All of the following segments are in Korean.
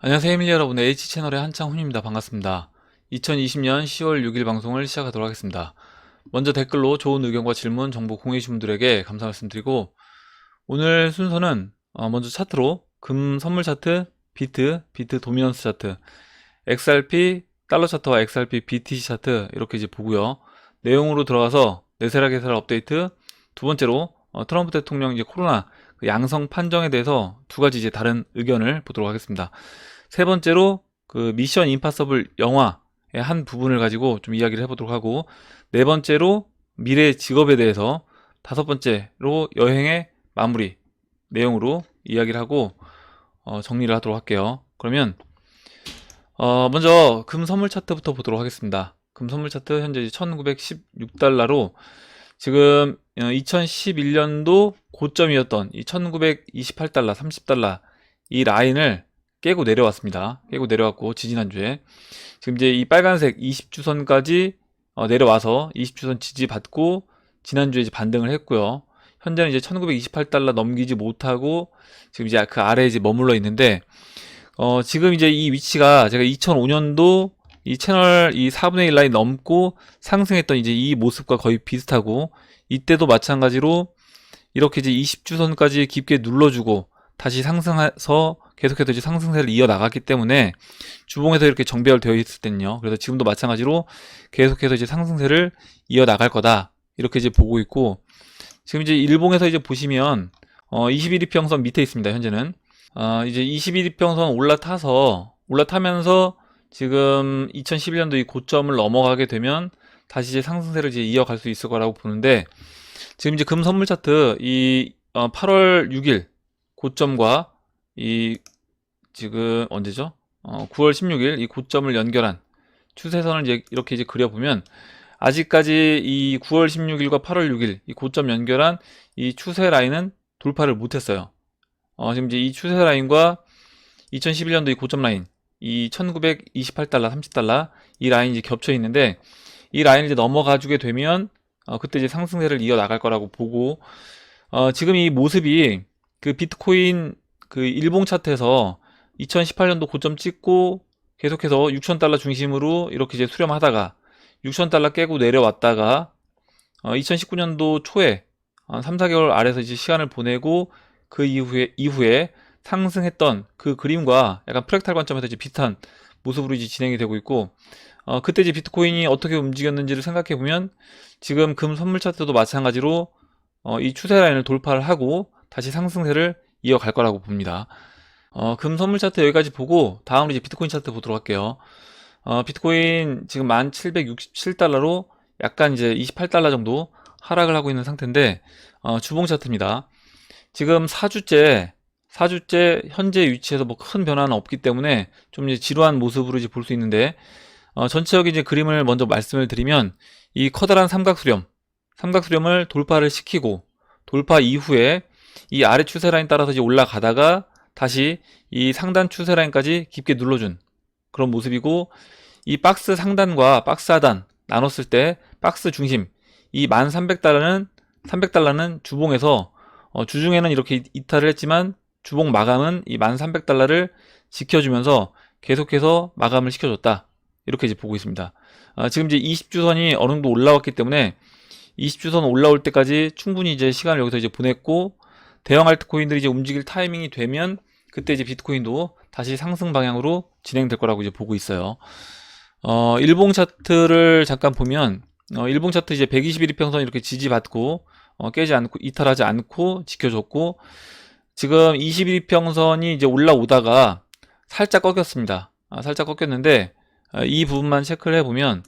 안녕하세요, 에밀리 여러분. H채널의 한창훈입니다. 반갑습니다. 2020년 10월 6일 방송을 시작하도록 하겠습니다. 먼저 댓글로 좋은 의견과 질문, 정보 공유해주신 분들에게 감사 말씀드리고, 오늘 순서는 먼저 차트로 금 선물 차트, 비트 도미넌스 차트, XRP 달러 차트와 XRP BTC 차트 이렇게 이제 보고요. 내용으로 들어가서 네스닥 개설 업데이트, 두 번째로 트럼프 대통령 이제 코로나 그 양성 판정에 대해서 두 가지 이제 다른 의견을 보도록 하겠습니다. 세 번째로 그 미션 임파서블 영화의 한 부분을 가지고 좀 이야기를 해보도록 하고, 네 번째로 미래 직업에 대해서, 다섯 번째로 여행의 마무리 내용으로 이야기를 하고 정리를 하도록 할게요. 그러면 먼저 금 선물 차트부터 보도록 하겠습니다. 금 선물 차트 현재 1916달러로 지금 2011년도 고점이었던 이 1928달러, 30달러 이 라인을 깨고 내려왔습니다. 깨고 내려왔고, 지지난주에 지금 이제 이 빨간색 20주선까지 내려와서 20주선 지지받고 지난주에 이제 반등을 했고요. 현재는 이제 1928달러 넘기지 못하고 지금 이제 그 아래에 이제 머물러 있는데, 지금 이제 이 위치가 제가 2005년도 이 채널 이 4분의 1 라인 넘고 상승했던 이제 이 모습과 거의 비슷하고, 이때도 마찬가지로 이렇게 이제 20주선까지 깊게 눌러주고 다시 상승해서 계속해서 이제 상승세를 이어나갔기 때문에 주봉에서 이렇게 정배열되어 있을 때는요. 그래서 지금도 마찬가지로 계속해서 이제 상승세를 이어나갈 거다, 이렇게 이제 보고 있고, 지금 이제 일봉에서 이제 보시면 21이평선 밑에 있습니다. 현재는 이제 21이평선 올라타면서 지금 2011년도 이 고점을 넘어가게 되면 다시 이제 상승세를 이제 이어갈 수 있을 거라고 보는데, 지금 이제 금 선물 차트 이 8월 6일 고점과 이 지금 언제죠? 9월 16일 이 고점을 연결한 추세선을 이제 이렇게 이제 그려보면, 아직까지 이 9월 16일과 8월 6일 이 고점 연결한 이 추세 라인은 돌파를 못했어요. 지금 이제 이 추세 라인과 2011년도 이 고점 라인, 이 1928달러, 30달러 이 라인이 이제 겹쳐 있는데, 이 라인을 이제 넘어가주게 되면 그때 이제 상승세를 이어 나갈 거라고 보고, 지금 이 모습이 그 비트코인 그 일봉 차트에서 2018년도 고점 찍고 계속해서 6,000달러 중심으로 이렇게 이제 수렴하다가 6,000달러 깨고 내려왔다가 2019년도 초에 3, 4개월 아래서 이제 시간을 보내고 그 이후에 상승했던 그 그림과 약간 프랙탈 관점에서 이제 비슷한 모습으로 이제 진행이 되고 있고, 그때 이제 비트코인이 어떻게 움직였는지를 생각해 보면 지금 금 선물 차트도 마찬가지로 이 추세 라인을 돌파를 하고 다시 상승세를 이어갈 거라고 봅니다. 금 선물 차트 여기까지 보고 다음으로 이제 비트코인 차트 보도록 할게요. 비트코인 지금 1767달러로 약간 이제 28달러 정도 하락을 하고 있는 상태인데, 주봉 차트입니다. 지금 4주째 현재 위치에서 뭐 큰 변화는 없기 때문에 좀 이제 지루한 모습으로 이제 볼 수 있는데, 전체적인 이제 그림을 먼저 말씀을 드리면, 이 커다란 삼각수렴을 돌파를 시키고 돌파 이후에 이 아래 추세 라인 따라서 이제 올라가다가 다시 이 상단 추세 라인까지 깊게 눌러준 그런 모습이고, 이 박스 상단과 박스 하단 나눴을 때 박스 중심 이 1300달러는 주봉에서 주중에는 이렇게 이탈을 했지만 주봉 마감은 이 1300달러를 지켜주면서 계속해서 마감을 시켜줬다, 이렇게 이제 보고 있습니다. 지금 이제 20주선이 어느 정도 올라왔기 때문에 20주선 올라올 때까지 충분히 이제 시간을 여기서 이제 보냈고, 대형 알트코인들이 이제 움직일 타이밍이 되면 그때 이제 비트코인도 다시 상승 방향으로 진행될 거라고 이제 보고 있어요. 일봉 차트를 잠깐 보면, 일봉 차트 이제 121이평선 이렇게 지지받고 깨지 않고 이탈하지 않고 지켜줬고, 지금 21이평선이 이제 올라오다가 살짝 꺾였습니다. 살짝 꺾였는데, 이 부분만 체크를 해보면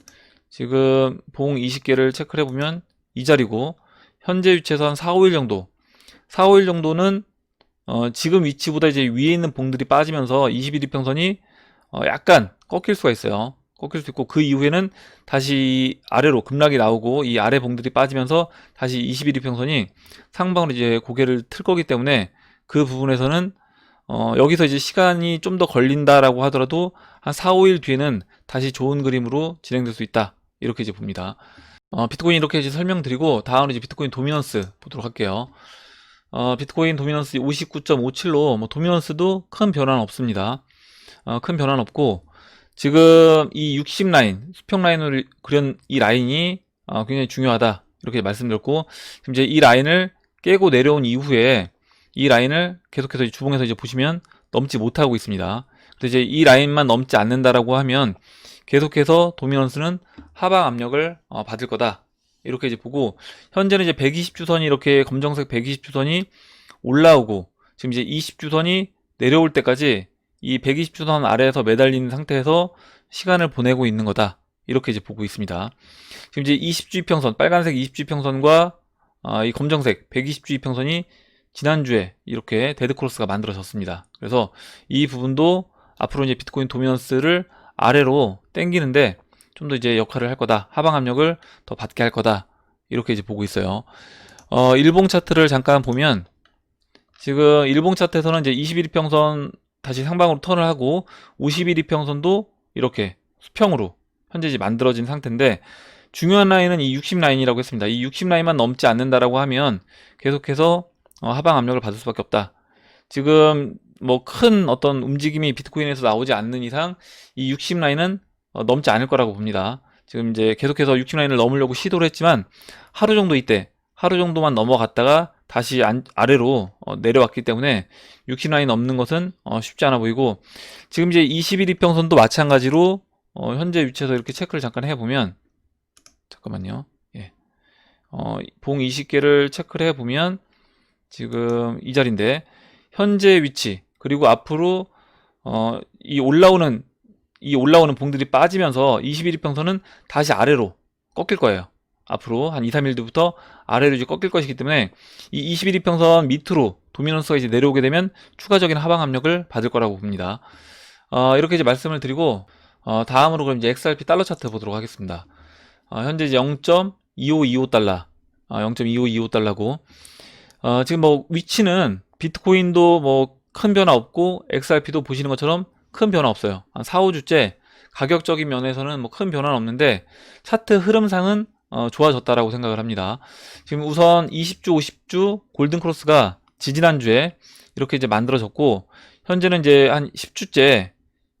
지금 봉 20개를 체크를 해보면 이 자리고, 현재 위치에서 한 4, 5일 정도는 지금 위치보다 이제 위에 있는 봉들이 빠지면서 21이평선이 약간 꺾일 수가 있어요. 꺾일 수 있고, 그 이후에는 다시 아래로 급락이 나오고 이 아래 봉들이 빠지면서 다시 21이평선이 상방으로 이제 고개를 틀 거기 때문에, 그 부분에서는 여기서 이제 시간이 좀 더 걸린다라고 하더라도 한 4, 5일 뒤에는 다시 좋은 그림으로 진행될 수 있다, 이렇게 이제 봅니다. 비트코인 이렇게 이제 설명드리고 다음으로 이제 비트코인 도미넌스 보도록 할게요. 비트코인 도미넌스 59.57로 뭐 도미넌스도 큰 변화는 없습니다. 큰 변화는 없고, 지금 이 60 라인, 수평 라인으로 그린 이 라인이 굉장히 중요하다, 이렇게 말씀드렸고, 지금 이제 이 라인을 깨고 내려온 이후에 이 라인을 계속해서 주봉에서 이제 보시면 넘지 못하고 있습니다. 그래서 이제 이 라인만 넘지 않는다라고 하면 계속해서 도미넌스는 하방 압력을 받을 거다, 이렇게 이제 보고, 현재는 이제 120주선이 이렇게 검정색 120주선이 올라오고, 지금 이제 20주선이 내려올 때까지 이 120주선 아래에서 매달리는 상태에서 시간을 보내고 있는 거다, 이렇게 이제 보고 있습니다. 지금 이제 20주 이평선, 빨간색 20주 이평선과 이 검정색 120주 이평선이 지난주에 이렇게 데드크로스가 만들어졌습니다. 그래서 이 부분도 앞으로 이제 비트코인 도미넌스를 아래로 당기는데 좀 더 이제 역할을 할 거다, 하방 압력을 더 받게 할 거다, 이렇게 이제 보고 있어요. 일봉 차트를 잠깐 보면, 지금 일봉 차트에서는 이제 21이평선 다시 상방으로 턴을 하고 51이평선도 이렇게 수평으로 현재 이제 만들어진 상태인데, 중요한 라인은 이 60 라인이라고 했습니다. 이 60 라인만 넘지 않는다라고 하면 계속해서 하방 압력을 받을 수밖에 없다. 지금 뭐 큰 어떤 움직임이 비트코인에서 나오지 않는 이상 이 60 라인은 넘지 않을 거라고 봅니다. 지금 이제 계속해서 60 라인을 넘으려고 시도를 했지만 하루 정도 하루 정도만 넘어갔다가 다시 아래로 내려왔기 때문에 60 라인 넘는 것은 쉽지 않아 보이고, 지금 이제 21 이평선도 마찬가지로 현재 위치에서 이렇게 체크를 잠깐 해보면, 잠깐만요. 예. 봉 20개를 체크를 해보면 지금 이 자리인데, 현재 위치 그리고 앞으로 이 올라오는 봉들이 빠지면서 21이평선은 다시 아래로 꺾일 거예요. 앞으로 한 2, 3일 뒤부터 아래로 이제 꺾일 것이기 때문에 이 21이평선 밑으로 도미넌스가 이제 내려오게 되면 추가적인 하방 압력을 받을 거라고 봅니다. 이렇게 이제 말씀을 드리고, 다음으로 그럼 이제 XRP 달러 차트 보도록 하겠습니다. 현재 이제 0.2525달러, 0.2525달러고, 지금 뭐 위치는 비트코인도 뭐 큰 변화 없고 XRP도 보시는 것처럼 큰 변화 없어요. 한 4, 5주째 가격적인 면에서는 뭐 큰 변화는 없는데 차트 흐름상은 좋아졌다라고 생각을 합니다. 지금 우선 20주, 50주 골든 크로스가 지지난주에 이렇게 이제 만들어졌고, 현재는 이제 한 10주째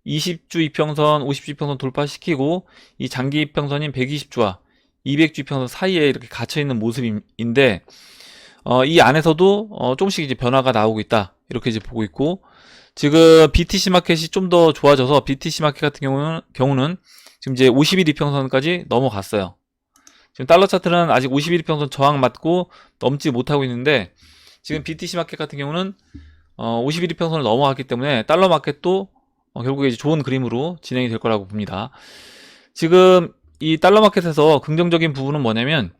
20주 이평선, 50주 이평선 돌파시키고 이 장기 이평선인 120주와 200주 이평선 사이에 이렇게 갇혀 있는 모습인데, 이 안에서도 조금씩 이제 변화가 나오고 있다, 이렇게 이제 보고 있고, 지금 BTC 마켓이 좀 더 좋아져서 BTC 마켓 같은 경우는 지금 이제 51 이평선까지 넘어갔어요. 지금 달러 차트는 아직 51 이평선 저항 맞고 넘지 못하고 있는데, 지금 BTC 마켓 같은 경우는 51 이평선을 넘어갔기 때문에 달러 마켓도 결국에 이제 좋은 그림으로 진행이 될 거라고 봅니다. 지금 이 달러 마켓에서 긍정적인 부분은 뭐냐면,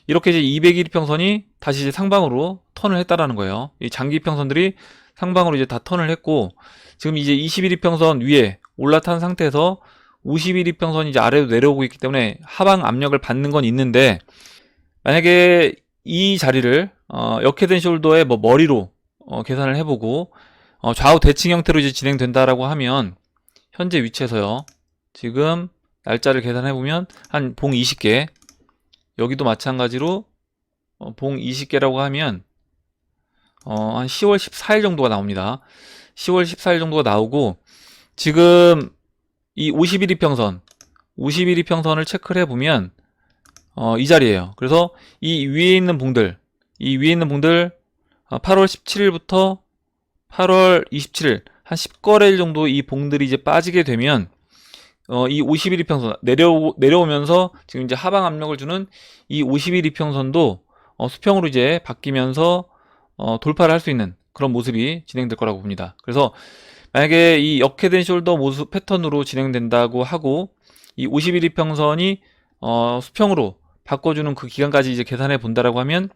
이렇게 이제 201 이평선이 다시 이제 상방으로 턴을 했다라는 거예요. 이 장기 이평선들이 상방으로 이제 다 턴을 했고, 지금 이제 21 이평선 위에 올라탄 상태에서 51 이평선이 이제 아래로 내려오고 있기 때문에 하방 압력을 받는 건 있는데, 만약에 이 자리를 역헤드 숄더의 뭐 머리로 계산을 해보고 좌우 대칭 형태로 이제 진행된다라고 하면, 현재 위치에서요, 지금 날짜를 계산해보면 한 봉 20개, 여기도 마찬가지로 봉 20개라고 하면 한 10월 14일 정도가 나옵니다. 10월 14일 정도가 나오고, 지금 이 51이평선을 체크를 해보면 이 자리예요. 그래서 이 위에 있는 봉들 8월 17일부터 8월 27일 한 10거래일 정도 이 봉들이 이제 빠지게 되면 이 51이평선 내려오면서 지금 이제 하방 압력을 주는 이 51이평선도 수평으로 이제 바뀌면서 돌파를 할 수 있는 그런 모습이 진행될 거라고 봅니다. 그래서 만약에 이 역헤드 숄더 모습 패턴으로 진행된다고 하고, 이 51이평선이 수평으로 바꿔주는 그 기간까지 이제 계산해 본다라고 하면,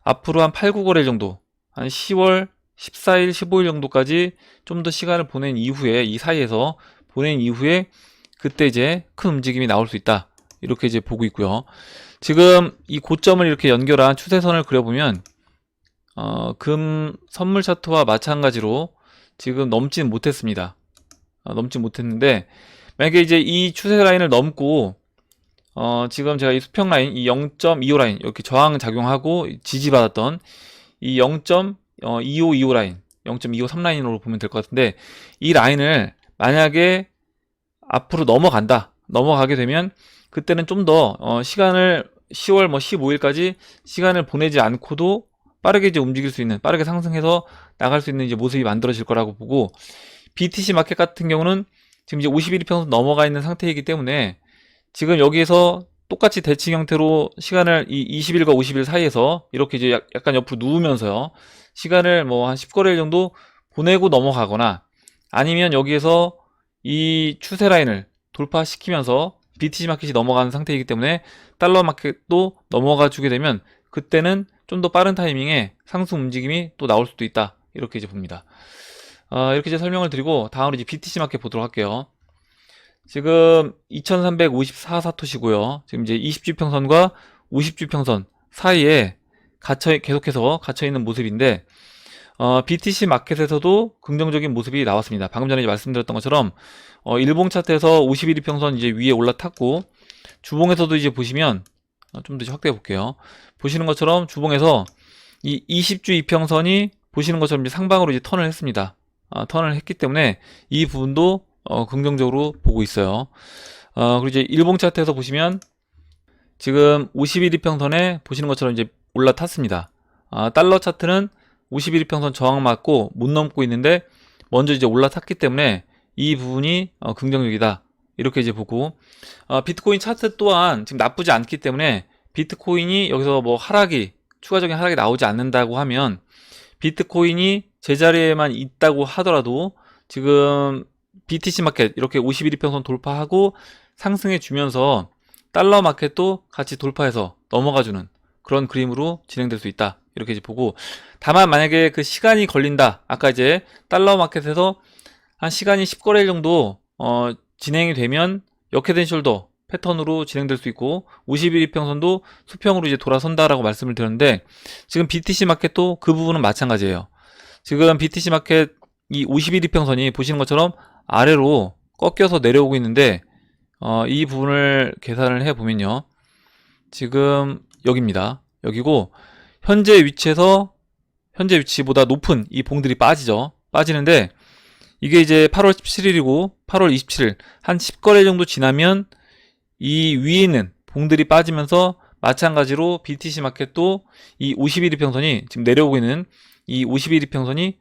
앞으로 한 8, 9거래일 정도, 한 10월 14일, 15일 정도까지 좀 더 시간을 보낸 이후에, 이 사이에서 보낸 이후에 그때 이제 큰 움직임이 나올 수 있다, 이렇게 이제 보고 있고요. 지금 이 고점을 이렇게 연결한 추세선을 그려보면 금 선물 차트와 마찬가지로 지금 넘지는 못했습니다. 넘지 못했는데, 만약에 이제 이 추세 라인을 넘고 지금 제가 이 수평 라인, 이 0.25 라인, 이렇게 저항 작용하고 지지받았던 이 0.2525 라인, 0.253 라인으로 보면 될 것 같은데, 이 라인을 만약에 앞으로 넘어가게 되면 그때는 좀 더 시간을 10월 15일까지 시간을 보내지 않고도 빠르게 이제 움직일 수 있는, 빠르게 상승해서 나갈 수 있는 이제 모습이 만들어질 거라고 보고, BTC 마켓 같은 경우는 지금 이제 51일평선 넘어가 있는 상태이기 때문에 지금 여기에서 똑같이 대칭 형태로 시간을 이 20일과 50일 사이에서 이렇게 이제 약간 옆으로 누우면서요, 시간을 뭐 한 10거래일 정도 보내고 넘어가거나, 아니면 여기에서 이 추세 라인을 돌파시키면서 BTC 마켓이 넘어가는 상태이기 때문에 달러 마켓도 넘어가 주게 되면 그때는 좀 더 빠른 타이밍에 상승 움직임이 또 나올 수도 있다, 이렇게 이제 봅니다. 이렇게 이제 설명을 드리고 다음으로 이제 BTC 마켓 보도록 할게요. 지금 2354 사토시고요. 지금 이제 20주평선과 50주평선 사이에 계속해서 갇혀있는 모습인데, BTC 마켓에서도 긍정적인 모습이 나왔습니다. 방금 전에 말씀드렸던 것처럼, 일봉 차트에서 51일평선 이제 위에 올라탔고, 주봉에서도 이제 보시면, 좀 더 확대해 볼게요. 보시는 것처럼 주봉에서 이 20주 이평선이 보시는 것처럼 이제 상방으로 이제 턴을 했습니다. 턴을 했기 때문에 이 부분도 긍정적으로 보고 있어요. 그리고 이제 일봉 차트에서 보시면 지금 51일평선에 보시는 것처럼 이제 올라탔습니다. 달러 차트는 51일평선 저항 맞고 못 넘고 있는데 먼저 이제 올라탔기 때문에 이 부분이 긍정적이다, 이렇게 이제 보고, 비트코인 차트 또한 지금 나쁘지 않기 때문에 비트코인이 여기서 뭐 추가적인 하락이 나오지 않는다고 하면 비트코인이 제자리에만 있다고 하더라도 지금 BTC 마켓 이렇게 51일평선 돌파하고 상승해 주면서 달러 마켓도 같이 돌파해서 넘어가주는 그런 그림으로 진행될 수 있다, 이렇게 이제 보고, 다만 만약에 그 시간이 걸린다, 아까 이제 달러 마켓에서 한 시간이 10거래일 정도 진행이 되면 역헤드 숄더 패턴으로 진행될 수 있고 51일평선도 수평으로 이제 돌아선다라고 말씀을 드렸는데, 지금 BTC 마켓도 그 부분은 마찬가지예요. 지금 BTC 마켓 이 51일평선이 보시는 것처럼 아래로 꺾여서 내려오고 있는데, 이 부분을 계산을 해 보면요, 지금 여기입니다. 여기고 현재 위치보다 높은 이 봉들이 빠지는데, 이게 이제 8월 17일이고 8월 27일 한 10거래 정도 지나면 이 위에 있는 봉들이 빠지면서 마찬가지로 BTC 마켓도 이 51일평선이 지금 내려오고 있는 이 51일평선이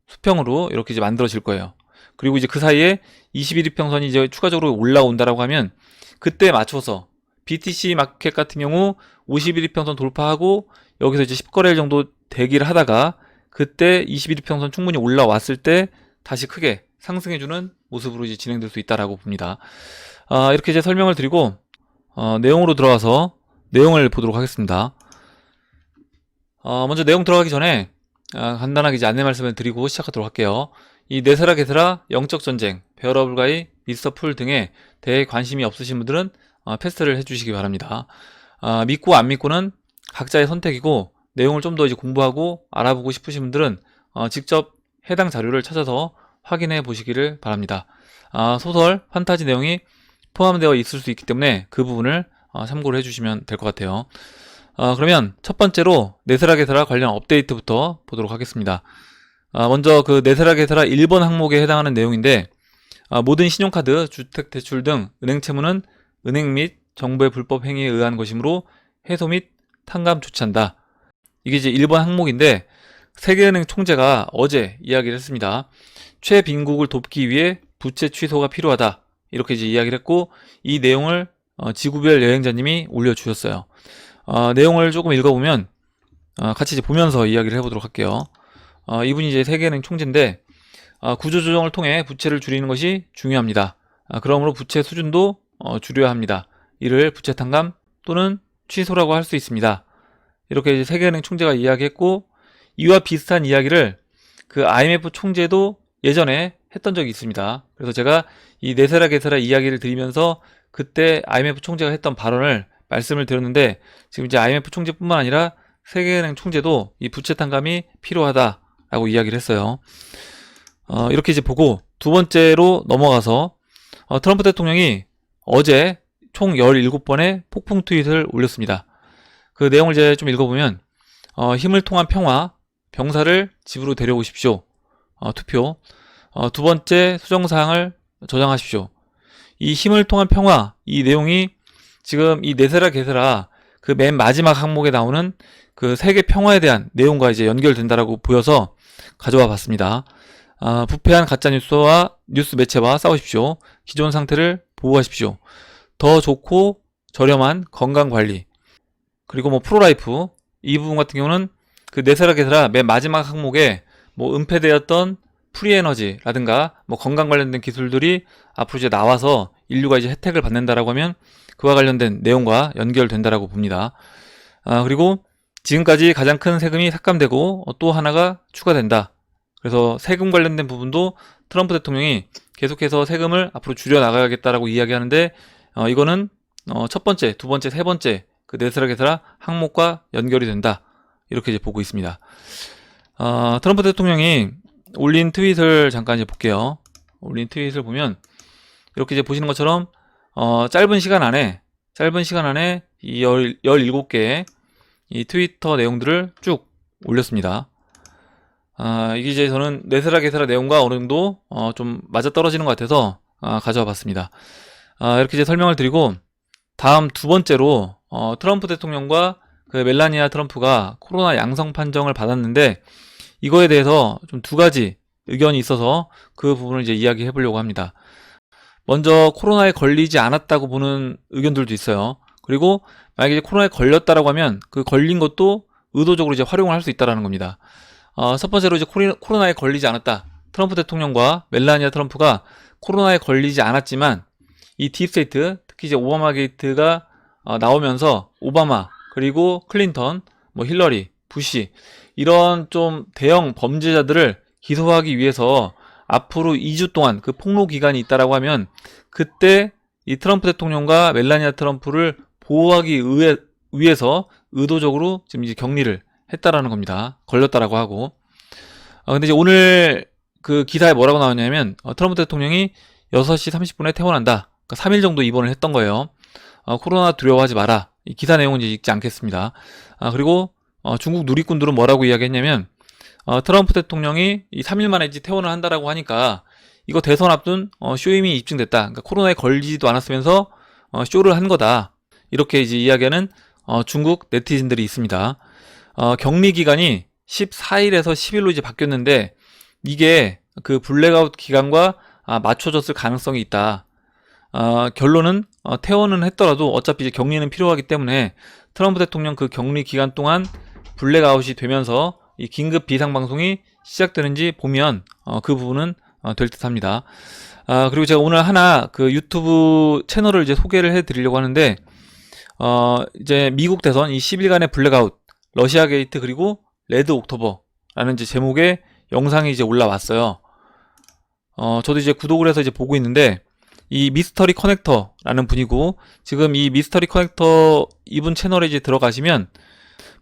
수평으로 이렇게 이제 만들어질 거예요. 그리고 이제 그 사이에 21일평선이 이제 추가적으로 올라온다라고 하면 그때 맞춰서 BTC 마켓 같은 경우 51일평선 돌파하고 여기서 이제 10거래일 정도 대기를 하다가 그때 21일평선 충분히 올라왔을 때 다시 크게 상승해주는 모습으로 이제 진행될 수 있다라고 봅니다. 이렇게 이제 설명을 드리고 내용으로 들어가서 내용을 보도록 하겠습니다. 먼저 내용 들어가기 전에 간단하게 이제 안내 말씀을 드리고 시작하도록 할게요. 이 네스라 게스라, 영적 전쟁, 베어러블 가이, 미스터 풀 등에 대해 관심이 없으신 분들은 패스를 해주시기 바랍니다. 믿고 안 믿고는 각자의 선택이고, 내용을 좀 더 이제 공부하고 알아보고 싶으신 분들은 직접 해당 자료를 찾아서 확인해 보시기를 바랍니다. 소설, 판타지 내용이 포함되어 있을 수 있기 때문에 그 부분을 참고를 해주시면 될 것 같아요. 그러면 첫 번째로 네스라 게스라 관련 업데이트부터 보도록 하겠습니다. 먼저 그 네스라 게스라 1번 항목에 해당하는 내용인데, 모든 신용카드, 주택대출 등 은행 채무는 은행 및 정부의 불법 행위에 의한 것이므로 해소 및 탕감 조치한다. 이게 이제 1번 항목인데, 세계은행 총재가 어제 이야기를 했습니다. 최빈국을 돕기 위해 부채 취소가 필요하다, 이렇게 이제 이야기를 했고, 이 내용을 지구별 여행자님이 올려주셨어요. 내용을 조금 읽어보면 같이 이제 보면서 이야기를 해보도록 할게요. 이분이 이제 세계은행 총재인데, 구조조정을 통해 부채를 줄이는 것이 중요합니다. 그러므로 부채 수준도 줄여야 합니다. 이를 부채 탕감 또는 취소라고 할 수 있습니다. 이렇게 이제 세계은행 총재가 이야기했고, 이와 비슷한 이야기를 그 IMF 총재도 예전에 했던 적이 있습니다. 그래서 제가 이 네스라 게스라 이야기를 드리면서 그때 IMF 총재가 했던 발언을 말씀을 드렸는데, 지금 이제 IMF 총재뿐만 아니라 세계은행 총재도 이 부채 탕감이 필요하다라고 이야기를 했어요. 이렇게 이제 보고 두 번째로 넘어가서 트럼프 대통령이 어제 총 17번의 폭풍 트윗을 올렸습니다. 그 내용을 이제 좀 읽어보면, 힘을 통한 평화, 병사를 집으로 데려오십시오. 투표. 두 번째 수정사항을 저장하십시오. 이 힘을 통한 평화, 이 내용이 지금 이 네세라 게세라 그 맨 마지막 항목에 나오는 그 세계 평화에 대한 내용과 이제 연결된다라고 보여서 가져와 봤습니다. 부패한 가짜뉴스와 뉴스 매체와 싸우십시오. 기존 상태를 보호하십시오. 더 좋고 저렴한 건강관리, 그리고 뭐 프로라이프, 이 부분 같은 경우는 그 네세라 게세라 맨 마지막 항목에 뭐 은폐되었던 프리에너지라든가 뭐 건강 관련된 기술들이 앞으로 이제 나와서 인류가 이제 혜택을 받는다라고 하면 그와 관련된 내용과 연결된다라고 봅니다. 그리고 지금까지 가장 큰 세금이 삭감되고 또 하나가 추가된다. 그래서 세금 관련된 부분도 트럼프 대통령이 계속해서 세금을 앞으로 줄여 나가야겠다라고 이야기하는데 이거는 첫 번째, 두 번째, 세 번째 그 네세라 게세라 항목과 연결이 된다. 이렇게 이제 보고 있습니다. 트럼프 대통령이 올린 트윗을 잠깐 이제 볼게요. 올린 트윗을 보면 이렇게 이제 보시는 것처럼 짧은 시간 안에 이 17개의 이 트위터 내용들을 쭉 올렸습니다. 이게 이제 저는 네세라 게세라 내용과 어느 정도 좀 맞아떨어지는 것 같아서 가져와 봤습니다. 이렇게 이제 설명을 드리고 다음 두 번째로 트럼프 대통령과 그 멜라니아 트럼프가 코로나 양성 판정을 받았는데 이거에 대해서 좀 두 가지 의견이 있어서 그 부분을 이제 이야기해 보려고 합니다. 먼저 코로나에 걸리지 않았다고 보는 의견들도 있어요. 그리고 만약에 이제 코로나에 걸렸다라고 하면 그 걸린 것도 의도적으로 이제 활용을 할 수 있다라는 겁니다. 첫 번째로 이제 코로나에 걸리지 않았다. 트럼프 대통령과 멜라니아 트럼프가 코로나에 걸리지 않았지만 이 딥스테이트, 특히 이제 오바마 게이트가 나오면서 오바마 그리고 클린턴, 뭐 힐러리, 부시 이런 좀 대형 범죄자들을 기소하기 위해서 앞으로 2주 동안 그 폭로 기간이 있다라고 하면 그때 이 트럼프 대통령과 멜라니아 트럼프를 보호하기 위해서 의도적으로 지금 이제 격리를 했다라는 겁니다. 걸렸다라고 하고. 근데 이제 오늘 그 기사에 뭐라고 나왔냐면 트럼프 대통령이 6시 30분에 퇴원한다. 그러니까 3일 정도 입원을 했던 거예요. 코로나 두려워하지 마라. 이 기사 내용은 이제 읽지 않겠습니다. 그리고 중국 누리꾼들은 뭐라고 이야기했냐면 트럼프 대통령이 이 3일 만에 이제 퇴원을 한다라고 하니까 이거 대선 앞둔 쇼임이 입증됐다. 그러니까 코로나에 걸리지도 않았으면서 쇼를 한 거다. 이렇게 이제 이야기하는 중국 네티즌들이 있습니다. 격리 기간이 14일에서 10일로 이제 바뀌었는데 이게 그 블랙아웃 기간과 맞춰졌을 가능성이 있다. 결론은 퇴원은 했더라도 어차피 이제 격리는 필요하기 때문에 트럼프 대통령 그 격리 기간 동안 블랙아웃이 되면서 이 긴급 비상 방송이 시작되는지 보면 그 부분은 될 듯합니다. 그리고 제가 오늘 하나 그 유튜브 채널을 이제 소개를 해드리려고 하는데 이제 미국 대선 이 10일간의 블랙아웃, 러시아 게이트 그리고 레드 옥토버라는 이제 제목의 영상이 이제 올라왔어요. 저도 이제 구독을 해서 이제 보고 있는데 이 미스터리 커넥터라는 분이고 지금 이 미스터리 커넥터 이분 채널에 이제 들어가시면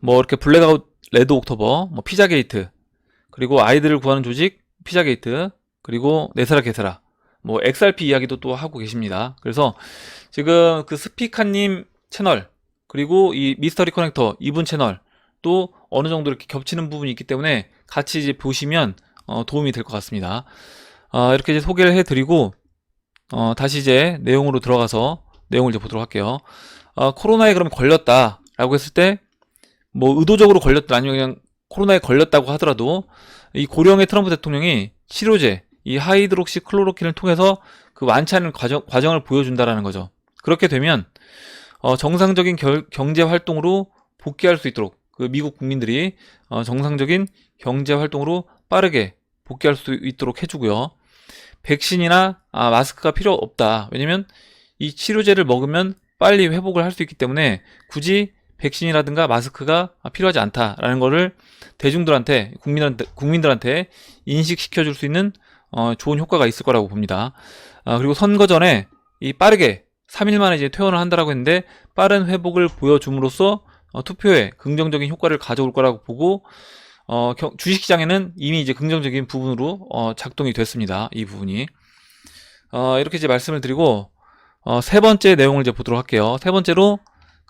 뭐 이렇게 블랙아웃, 레드 옥토버, 뭐 피자 게이트, 그리고 아이들을 구하는 조직 피자 게이트, 그리고 네세라 게세라, 뭐 XRP 이야기도 또 하고 계십니다. 그래서 지금 그 스피카님 채널 그리고 이 미스터리 커넥터 이분 채널 또 어느 정도 이렇게 겹치는 부분이 있기 때문에 같이 이제 보시면 도움이 될 것 같습니다. 이렇게 이제 소개를 해드리고 다시 이제 내용으로 들어가서 내용을 이제 보도록 할게요. 코로나에 그럼 걸렸다라고 했을 때 뭐 의도적으로 걸렸다 아니면 그냥 코로나에 걸렸다고 하더라도 이 고령의 트럼프 대통령이 치료제 이 하이드록시 클로로킨을 통해서 그 완치하는 과정을 보여준다라는 거죠. 그렇게 되면 정상적인 경제 활동으로 복귀할 수 있도록 그 미국 국민들이 정상적인 경제 활동으로 빠르게 복귀할 수 있도록 해주고요. 백신이나 마스크가 필요 없다. 왜냐면 이 치료제를 먹으면 빨리 회복을 할 수 있기 때문에 굳이 백신이라든가 마스크가 필요하지 않다라는 거를 대중들한테 국민들한테 인식시켜 줄 수 있는 좋은 효과가 있을 거라고 봅니다. 그리고 선거 전에 이 빠르게 3일 만에 이제 퇴원을 한다라고 했는데 빠른 회복을 보여줌으로써 투표에 긍정적인 효과를 가져올 거라고 보고 주식시장에는 이미 이제 긍정적인 부분으로 작동이 됐습니다. 이 부분이 이렇게 이제 말씀을 드리고 세 번째 내용을 이제 보도록 할게요. 세 번째로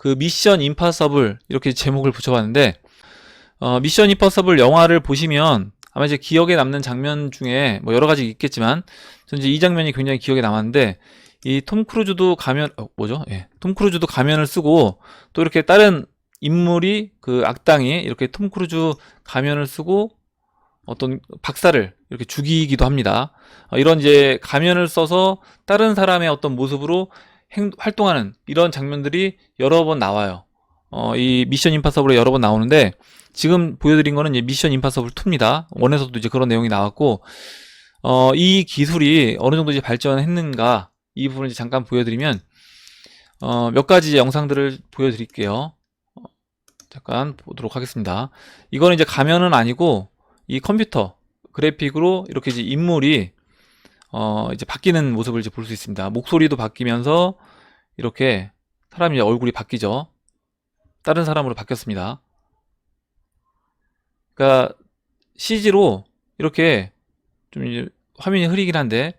그 미션 임파서블 이렇게 제목을 붙여봤는데 미션 임파서블 영화를 보시면 아마 이제 기억에 남는 장면 중에 뭐 여러 가지 있겠지만 전 이제 이 장면이 굉장히 기억에 남았는데, 이 톰 크루즈도 가면 뭐죠? 예. 톰 크루즈도 가면을 쓰고 또 이렇게 다른 인물이 그 악당이 이렇게 톰 크루즈 가면을 쓰고 어떤 박사를 이렇게 죽이기도 합니다. 이런 이제 가면을 써서 다른 사람의 어떤 모습으로 활동하는 이런 장면들이 여러 번 나와요. 이 미션 임파서블에 여러 번 나오는데, 지금 보여드린 거는 이제 미션 임파서블 2입니다. 원에서도 이제 그런 내용이 나왔고, 이 기술이 어느 정도 이제 발전했는가, 이 부분을 이제 잠깐 보여드리면, 몇 가지 영상들을 보여드릴게요. 잠깐 보도록 하겠습니다. 이거는 이제 가면은 아니고, 이 컴퓨터 그래픽으로 이렇게 이제 인물이 이제 바뀌는 모습을 이제 볼 수 있습니다. 목소리도 바뀌면서 이렇게 사람이 이제 얼굴이 바뀌죠. 다른 사람으로 바뀌었습니다. 그러니까 CG로 이렇게 좀 이제 화면이 흐리긴 한데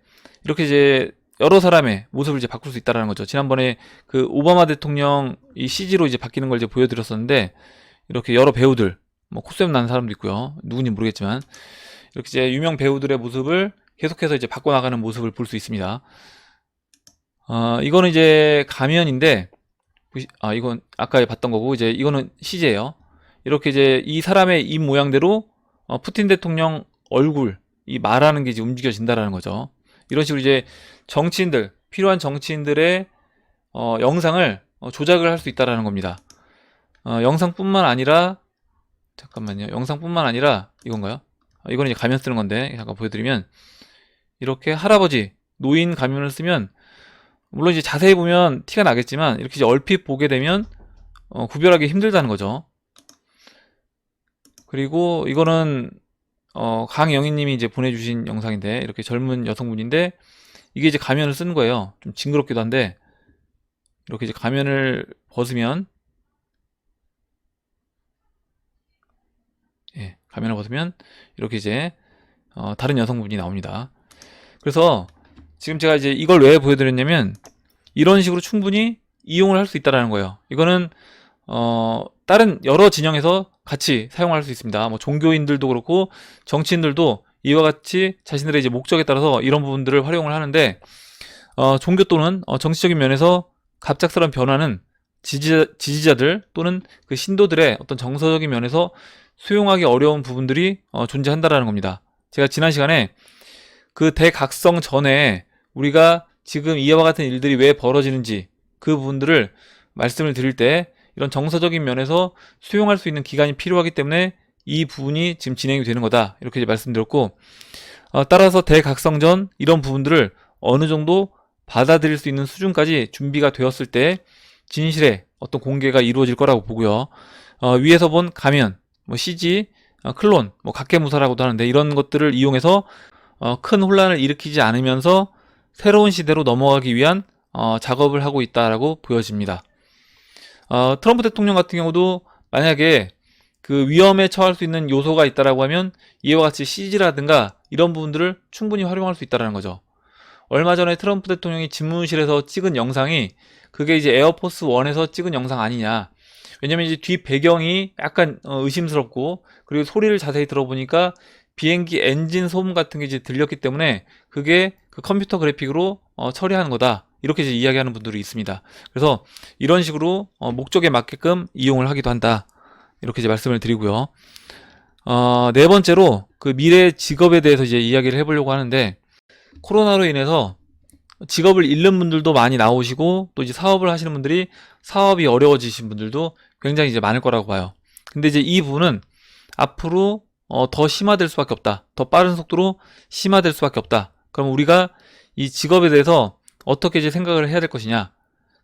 이렇게 이제 여러 사람의 모습을 이제 바꿀 수 있다라는 거죠. 지난번에 그 오바마 대통령 이 CG로 이제 바뀌는 걸 이제 보여드렸었는데, 이렇게 여러 배우들, 뭐 코스염 난 사람도 있고요. 누군지 모르겠지만 이렇게 이제 유명 배우들의 모습을 계속해서 이제 바꿔나가는 모습을 볼 수 있습니다. 이거는 이제 가면인데, 이건 아까 봤던 거고, 이제 이거는 CG예요. 이렇게 이제 이 사람의 입 모양대로 푸틴 대통령 얼굴, 이 말하는 게 이제 움직여진다라는 거죠. 이런 식으로 이제 정치인들, 필요한 정치인들의 영상을 조작을 할 수 있다라는 겁니다. 영상뿐만 아니라, 잠깐만요. 영상뿐만 아니라 이건가요? 이거는 이제 가면 쓰는 건데 잠깐 보여드리면, 이렇게 할아버지, 노인 가면을 쓰면 물론 이제 자세히 보면 티가 나겠지만 이렇게 이제 얼핏 보게 되면 구별하기 힘들다는 거죠. 그리고 이거는 강영희님이 이제 보내주신 영상인데, 이렇게 젊은 여성분인데 이게 이제 가면을 쓰는 거예요. 좀 징그럽기도 한데, 이렇게 이제 가면을 벗으면, 예, 가면을 벗으면 이렇게 이제 다른 여성분이 나옵니다. 그래서 지금 제가 이제 이걸 왜 보여드렸냐면, 이런 식으로 충분히 이용을 할 수 있다라는 거예요. 이거는 다른 여러 진영에서 같이 사용할 수 있습니다. 뭐 종교인들도 그렇고 정치인들도 이와 같이 자신들의 이제 목적에 따라서 이런 부분들을 활용을 하는데, 종교 또는 정치적인 면에서 갑작스러운 변화는 지지자들 또는 그 신도들의 어떤 정서적인 면에서 수용하기 어려운 부분들이 존재한다라는 겁니다. 제가 지난 시간에 그 대각성 전에 우리가 지금 이와 같은 일들이 왜 벌어지는지 그 부분들을 말씀을 드릴 때, 이런 정서적인 면에서 수용할 수 있는 기간이 필요하기 때문에 이 부분이 지금 진행이 되는 거다, 이렇게 이제 말씀드렸고, 따라서 대각성전 이런 부분들을 어느 정도 받아들일 수 있는 수준까지 준비가 되었을 때 진실의 어떤 공개가 이루어질 거라고 보고요. 위에서 본 가면, 뭐 CG, 클론, 뭐 각계무사라고도 하는데, 이런 것들을 이용해서 큰 혼란을 일으키지 않으면서 새로운 시대로 넘어가기 위한 작업을 하고 있다라고 보여집니다. 트럼프 대통령 같은 경우도 만약에 그 위험에 처할 수 있는 요소가 있다라고 하면 이와 같이 CG라든가 이런 부분들을 충분히 활용할 수 있다는 거죠. 얼마 전에 트럼프 대통령이 집무실에서 찍은 영상이 그게 이제 에어포스 1에서 찍은 영상 아니냐. 왜냐면 이제 뒷 배경이 약간 의심스럽고, 그리고 소리를 자세히 들어보니까 비행기 엔진 소음 같은 게 이제 들렸기 때문에 그게 그 컴퓨터 그래픽으로 처리하는 거다, 이렇게 이제 이야기하는 분들이 있습니다. 그래서 이런 식으로 목적에 맞게끔 이용을 하기도 한다, 이렇게 이제 말씀을 드리고요. 네 번째로 그 미래 직업에 대해서 이제 이야기를 해보려고 하는데, 코로나로 인해서 직업을 잃는 분들도 많이 나오시고, 또 이제 사업을 하시는 분들이 사업이 어려워지신 분들도 굉장히 이제 많을 거라고 봐요. 근데 이제 이 부분은 앞으로 더 심화될 수밖에 없다. 더 빠른 속도로 심화될 수밖에 없다. 그럼 우리가 이 직업에 대해서 어떻게 이제 생각을 해야 될 것이냐.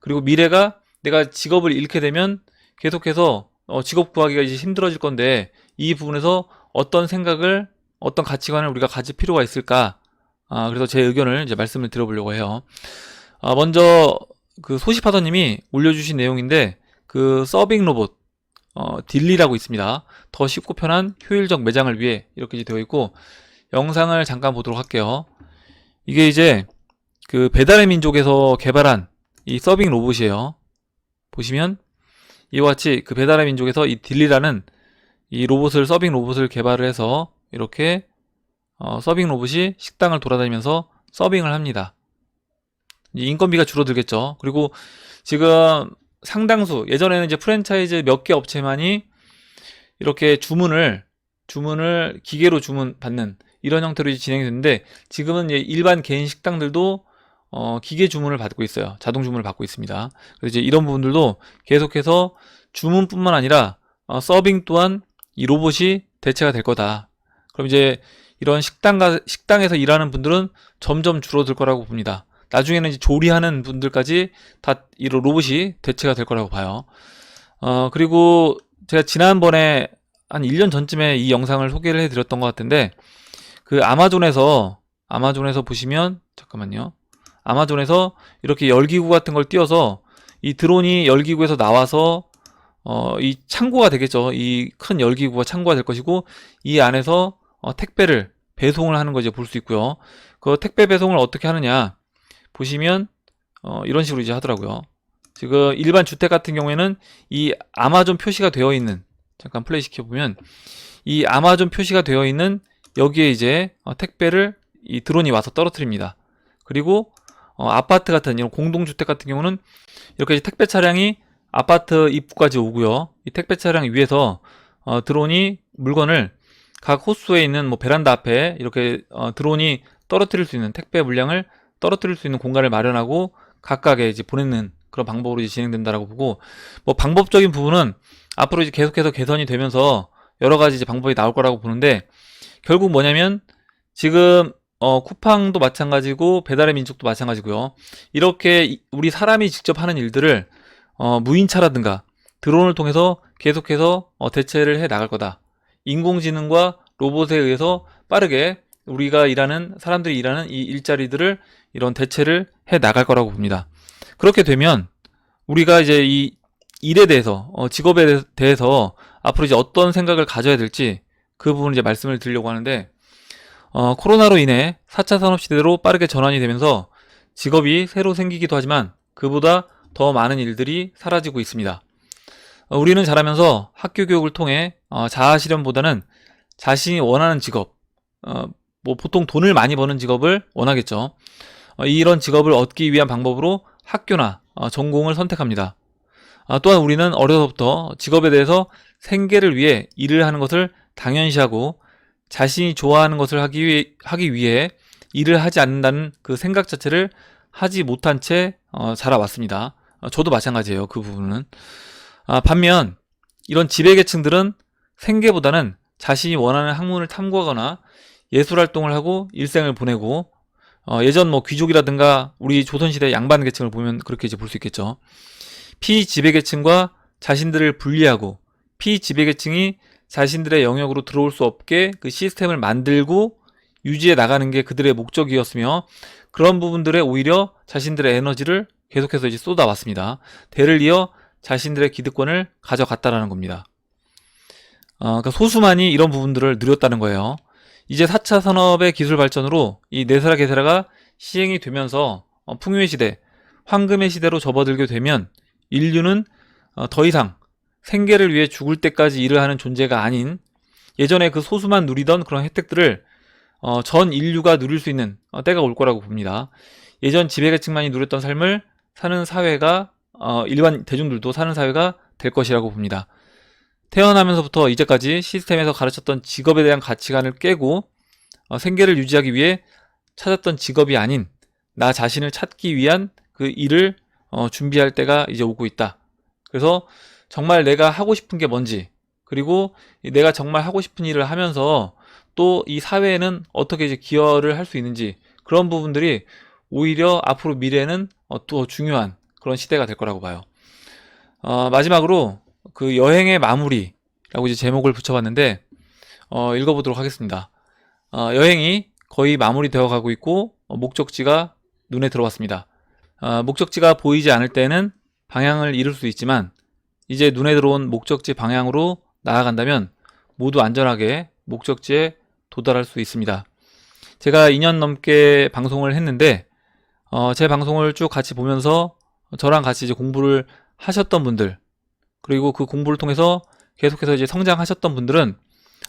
그리고 미래가 내가 직업을 잃게 되면 계속해서 직업 구하기가 이제 힘들어질 건데, 이 부분에서 어떤 생각을, 어떤 가치관을 우리가 가질 필요가 있을까. 그래서 제 의견을 이제 말씀을 드려보려고 해요. 먼저 그 소시파더님이 올려주신 내용인데, 그 서빙 로봇 딜리라고 있습니다. 더 쉽고 편한 효율적 매장을 위해, 이렇게 이제 되어 있고, 영상을 잠깐 보도록 할게요. 이게 이제 그 배달의 민족에서 개발한 이 서빙 로봇이에요. 보시면 이와 같이 그 배달의 민족에서 이 딜리라는 이 로봇을, 서빙 로봇을 개발을 해서 이렇게 서빙 로봇이 식당을 돌아다니면서 서빙을 합니다. 인건비가 줄어들겠죠. 그리고 지금 상당수, 예전에는 이제 프랜차이즈 몇 개 업체만이 이렇게 주문을 기계로 주문 받는 이런 형태로 이제 진행이 됐는데, 지금은 이제 일반 개인 식당들도 기계 주문을 받고 있어요. 자동 주문을 받고 있습니다. 그래서 이제 이런 부분들도 계속해서 주문뿐만 아니라 서빙 또한 이 로봇이 대체가 될 거다. 그럼 이제 이런 식당에서 일하는 분들은 점점 줄어들 거라고 봅니다. 나중에는 이제 조리하는 분들까지 다 이 로봇이 대체가 될 거라고 봐요. 그리고 제가 지난번에 한 1년 전쯤에 이 영상을 소개를 해드렸던 것 같은데, 그 아마존에서 보시면, 잠깐만요. 아마존에서 이렇게 열기구 같은 걸 띄워서 이 드론이 열기구에서 나와서 이 창고가 되겠죠. 이 큰 열기구가 창고가 될 것이고, 이 안에서 택배를 배송을 하는 거 이제 볼 수 있고요. 그 택배 배송을 어떻게 하느냐 보시면 이런 식으로 이제 하더라고요. 지금 일반 주택 같은 경우에는 이 아마존 표시가 되어 있는, 잠깐 플레이 시켜보면 이 아마존 표시가 되어 있는 여기에 이제 택배를 이 드론이 와서 떨어뜨립니다. 그리고 아파트 같은 이런 공동주택 같은 경우는 이렇게 이제 택배 차량이 아파트 입구까지 오고요. 이 택배 차량 위에서 드론이 물건을 각 호수에 있는 뭐 베란다 앞에 이렇게 드론이 떨어뜨릴 수 있는, 택배 물량을 떨어뜨릴 수 있는 공간을 마련하고 각각에 이제 보내는 그런 방법으로 이제 진행된다라고 보고, 뭐 방법적인 부분은 앞으로 이제 계속해서 개선이 되면서 여러 가지 이제 방법이 나올 거라고 보는데, 결국 뭐냐면 지금 쿠팡도 마찬가지고 배달의 민족도 마찬가지고요. 이렇게 우리 사람이 직접 하는 일들을 무인차라든가 드론을 통해서 계속해서 대체를 해 나갈 거다. 인공지능과 로봇에 의해서 빠르게 우리가 사람들이 일하는 이 일자리들을 이런 대체를 해 나갈 거라고 봅니다. 그렇게 되면 우리가 이제 이 일에 대해서, 직업에 대해서 앞으로 이제 어떤 생각을 가져야 될지 그 부분을 이제 말씀을 드리려고 하는데, 코로나로 인해 4차 산업시대로 빠르게 전환이 되면서 직업이 새로 생기기도 하지만 그보다 더 많은 일들이 사라지고 있습니다. 우리는 자라면서 학교 교육을 통해 자아실현보다는 자신이 원하는 직업, 뭐 보통 돈을 많이 버는 직업을 원하겠죠. 이런 직업을 얻기 위한 방법으로 학교나 전공을 선택합니다. 또한 우리는 어려서부터 직업에 대해서 생계를 위해 일을 하는 것을 당연시하고 자신이 좋아하는 것을 하기 위해 일을 하지 않는다는 그 생각 자체를 하지 못한 채 자라왔습니다. 저도 마찬가지예요. 그 부분은. 반면 이런 지배계층들은 생계보다는 자신이 원하는 학문을 탐구하거나 예술활동을 하고 일생을 보내고, 예전 뭐 귀족이라든가 우리 조선시대 양반 계층을 보면 그렇게 이제 볼 수 있겠죠. 피지배계층과 자신들을 분리하고 피지배계층이 자신들의 영역으로 들어올 수 없게 그 시스템을 만들고 유지해 나가는 게 그들의 목적이었으며, 그런 부분들에 오히려 자신들의 에너지를 계속해서 이제 쏟아왔습니다. 대를 이어 자신들의 기득권을 가져갔다라는 겁니다. 그러니까 소수만이 이런 부분들을 누렸다는 거예요. 이제 4차 산업의 기술 발전으로 이 네스라 게세라가 시행이 되면서 풍요의 시대, 황금의 시대로 접어들게 되면 인류는 더 이상 생계를 위해 죽을 때까지 일을 하는 존재가 아닌, 예전에 그 소수만 누리던 그런 혜택들을 전 인류가 누릴 수 있는 때가 올 거라고 봅니다. 예전 지배계층만이 누렸던 삶을 사는 사회가, 일반 대중들도 사는 사회가 될 것이라고 봅니다. 태어나면서부터 이제까지 시스템에서 가르쳤던 직업에 대한 가치관을 깨고 생계를 유지하기 위해 찾았던 직업이 아닌 나 자신을 찾기 위한 그 일을 준비할 때가 이제 오고 있다. 그래서 정말 내가 하고 싶은 게 뭔지, 그리고 내가 정말 하고 싶은 일을 하면서 또 이 사회에는 어떻게 이제 기여를 할 수 있는지, 그런 부분들이 오히려 앞으로 미래에는 더 중요한 그런 시대가 될 거라고 봐요. 마지막으로 그 여행의 마무리라고 이제 제목을 붙여봤는데, 읽어보도록 하겠습니다. 여행이 거의 마무리되어 가고 있고 목적지가 눈에 들어왔습니다. 목적지가 보이지 않을 때는 방향을 잃을 수 있지만 이제 눈에 들어온 목적지 방향으로 나아간다면 모두 안전하게 목적지에 도달할 수 있습니다. 제가 2년 넘게 방송을 했는데 제 방송을 쭉 같이 보면서 저랑 같이 이제 공부를 하셨던 분들, 그리고 그 공부를 통해서 계속해서 이제 성장하셨던 분들은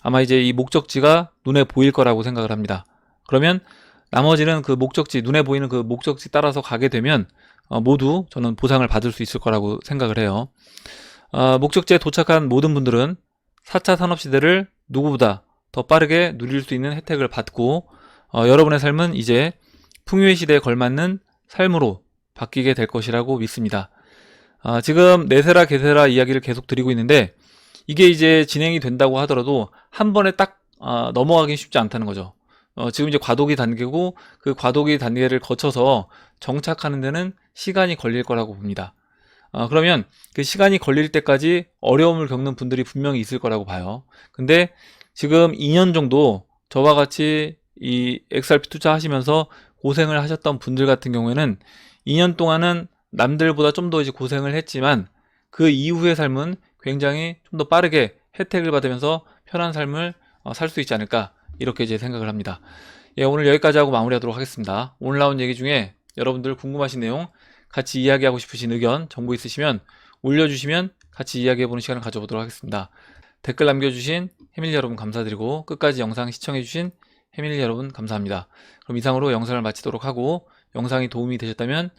아마 이제 이 목적지가 눈에 보일 거라고 생각을 합니다. 그러면 나머지는 그 목적지, 눈에 보이는 그 목적지 따라서 가게 되면 모두 저는 보상을 받을 수 있을 거라고 생각을 해요. 목적지에 도착한 모든 분들은 4차 산업시대를 누구보다 더 빠르게 누릴 수 있는 혜택을 받고 여러분의 삶은 이제 풍요의 시대에 걸맞는 삶으로 바뀌게 될 것이라고 믿습니다. 지금 네세라 게세라 이야기를 계속 드리고 있는데 이게 이제 진행이 된다고 하더라도 한 번에 딱 넘어가기 쉽지 않다는 거죠. 지금 이제 과도기 단계고 그 과도기 단계를 거쳐서 정착하는 데는 시간이 걸릴 거라고 봅니다. 그러면 그 시간이 걸릴 때까지 어려움을 겪는 분들이 분명히 있을 거라고 봐요. 근데 지금 2년 정도 저와 같이 이 XRP 투자하시면서 고생을 하셨던 분들 같은 경우에는 2년 동안은 남들보다 좀 더 이제 고생을 했지만 그 이후의 삶은 굉장히 좀 더 빠르게 혜택을 받으면서 편한 삶을 살 수 있지 않을까 이렇게 이제 생각을 합니다. 예, 오늘 여기까지 하고 마무리하도록 하겠습니다. 오늘 나온 얘기 중에 여러분들 궁금하신 내용, 같이 이야기하고 싶으신 의견, 정보 있으시면 올려주시면 같이 이야기해보는 시간을 가져보도록 하겠습니다. 댓글 남겨주신 해밀리 여러분 감사드리고 끝까지 영상 시청해주신 해밀리 여러분 감사합니다. 그럼 이상으로 영상을 마치도록 하고 영상이 도움이 되셨다면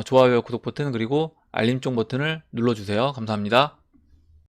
좋아요와 구독 버튼 그리고 알림종 버튼을 눌러주세요. 감사합니다.